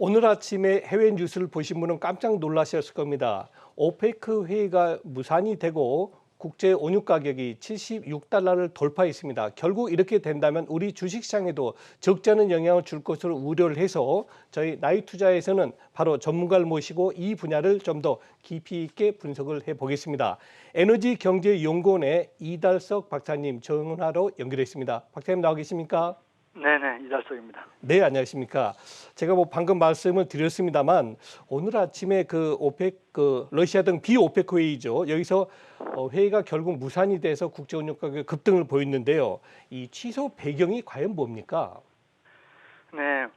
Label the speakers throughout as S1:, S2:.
S1: 오늘 아침에 해외 뉴스를 보신 분은 깜짝 놀라셨을 겁니다. 오페크 회의가 무산이 되고 국제 원유 가격이 76달러를 돌파했습니다. 결국 이렇게 된다면 우리 주식시장에도 적잖은 영향을 줄 것으로 우려를 해서 저희 나이투자에서는 바로 전문가를 모시고 이 분야를 좀 더 깊이 있게 분석을 해보겠습니다. 에너지경제연구원의 이달석 박사님 전화로 연결했습니다. 박사님 나와 계십니까?
S2: 네네, 이달석입니다.
S1: 네, 안녕하십니까. 제가 방금 말씀을 드렸습니다만 오늘 아침에 러시아 등 비오페크 회의죠. 여기서 회의가 결국 무산이 돼서 국제원유 가격 급등을 보였는데요. 이 취소 배경이 과연 뭡니까?
S2: 네,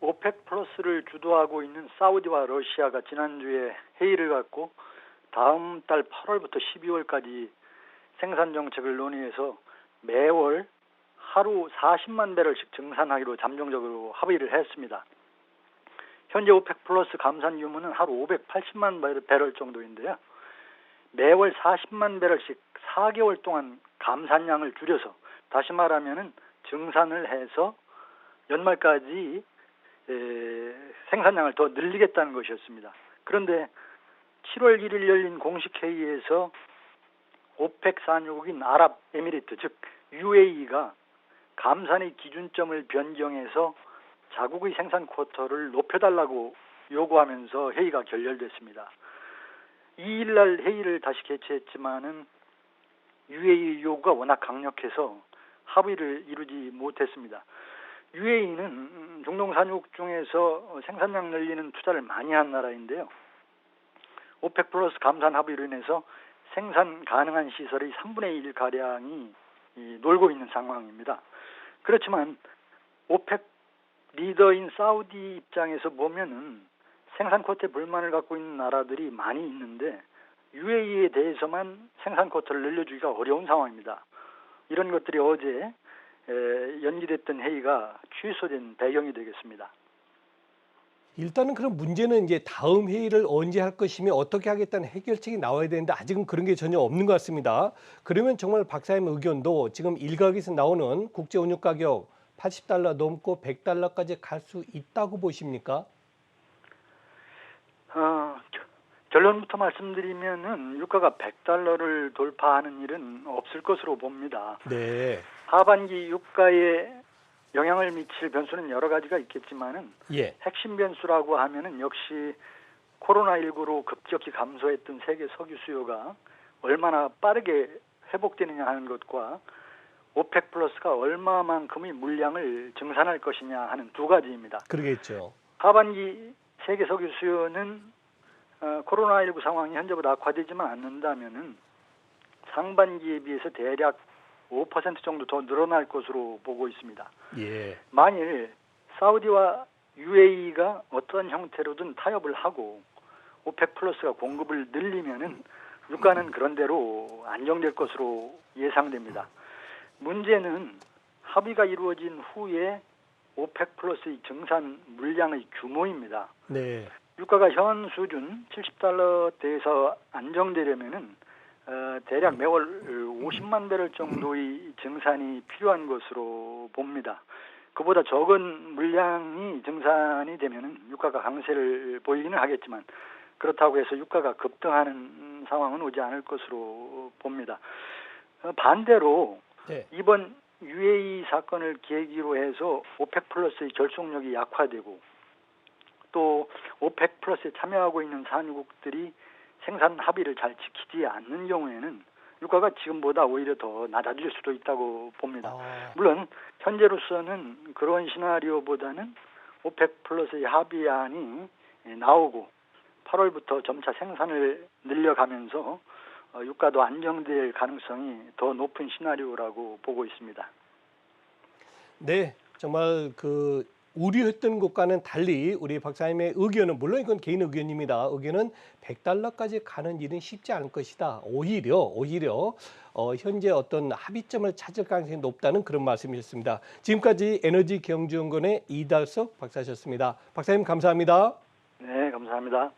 S2: 오펙 플러스를 주도하고 있는 사우디와 러시아가 지난주에 회의를 갖고 다음 달 8월부터 12월까지 생산 정책을 논의해서 매월 하루 40만 배럴씩 증산하기로 잠정적으로 합의를 했습니다. 현재 오펙 플러스 감산 규모는 하루 580만 배럴 정도인데요. 매월 40만 배럴씩 4개월 동안 감산량을 줄여서, 다시 말하면은 증산을 해서 연말까지 생산량을 더 늘리겠다는 것이었습니다. 그런데 7월 1일 열린 공식 회의에서 오펙 산유국인 아랍에미리트, 즉 UAE가 감산의 기준점을 변경해서 자국의 생산 쿼터를 높여달라고 요구하면서 회의가 결렬됐습니다. 2일 날 회의를 다시 개최했지만은 UAE 요구가 워낙 강력해서 합의를 이루지 못했습니다. UAE는 중동 산유국 중에서 생산량 늘리는 투자를 많이 한 나라인데요. 오펙 플러스 감산 합의로 인해서 생산 가능한 시설의 3분의 1 가량이 놀고 있는 상황입니다. 그렇지만 오펙 리더인 사우디 입장에서 보면은 생산 쿼터에 불만을 갖고 있는 나라들이 많이 있는데 UAE에 대해서만 생산 쿼터를 늘려주기가 어려운 상황입니다. 이런 것들이 어제 연기됐던 회의가 취소된 배경이 되겠습니다.
S1: 일단은 그럼 문제는 이제 다음 회의를 언제 할 것이며 어떻게 하겠다는 해결책이 나와야 되는데 아직은 그런 게 전혀 없는 것 같습니다. 그러면 정말 박사님 의견도 지금 일각에서 나오는 국제 원유 가격 80달러 넘고 100달러까지 갈 수 있다고 보십니까?
S2: 결론부터 말씀드리면은 유가가 100달러를 돌파하는 일은 없을 것으로 봅니다.
S1: 네.
S2: 하반기 유가에 영향을 미칠 변수는 여러 가지가 있겠지만은 핵심 변수라고 하면은 역시 코로나19로 급격히 감소했던 세계 석유 수요가 얼마나 빠르게 회복되느냐 하는 것과 오펙 플러스가 얼마만큼의 물량을 증산할 것이냐 하는 두 가지입니다.
S1: 그러겠죠.
S2: 하반기 세계 석유 수요는 코로나19 상황이 현재보다 악화되지만 않는다면은 상반기에 비해서 대략 5% 정도 더 늘어날 것으로 보고 있습니다. 만일 사우디와 UAE가 어떤 형태로든 타협을 하고 오펙 플러스가 공급을 늘리면은 유가는 그런대로 안정될 것으로 예상됩니다. 문제는 합의가 이루어진 후에 오펙 플러스의 증산 물량의 규모입니다. 유가가 현 수준 70달러대에서 안정되려면은 대략 매월 50만 배럴 정도의 증산이 필요한 것으로 봅니다. 그보다 적은 물량이 증산이 되면은 유가가 강세를 보이기는 하겠지만 그렇다고 해서 유가가 급등하는 상황은 오지 않을 것으로 봅니다. 반대로 이번 UAE 사건을 계기로 해서 오펙 플러스의 결속력이 약화되고 또 오펙 플러스에 참여하고 있는 산유국들이 생산 합의를 잘 지키지 않는 경우에는 유가가 지금보다 오히려 더 낮아질 수도 있다고 봅니다. 물론 현재로서는 그런 시나리오보다는 오펙 플러스의 합의안이 나오고 8월부터 점차 생산을 늘려가면서 유가도 안정될 가능성이 더 높은 시나리오라고 보고 있습니다.
S1: 네, 정말 우려했던 것과는 달리 우리 박사님의 의견은, 물론 이건 개인 의견입니다. 의견은 100달러까지 가는 일은 쉽지 않을 것이다. 오히려 현재 어떤 합의점을 찾을 가능성이 높다는 그런 말씀이셨습니다. 지금까지 에너지경제연구원의 이달석 박사셨습니다. 박사님 감사합니다.
S2: 네, 감사합니다.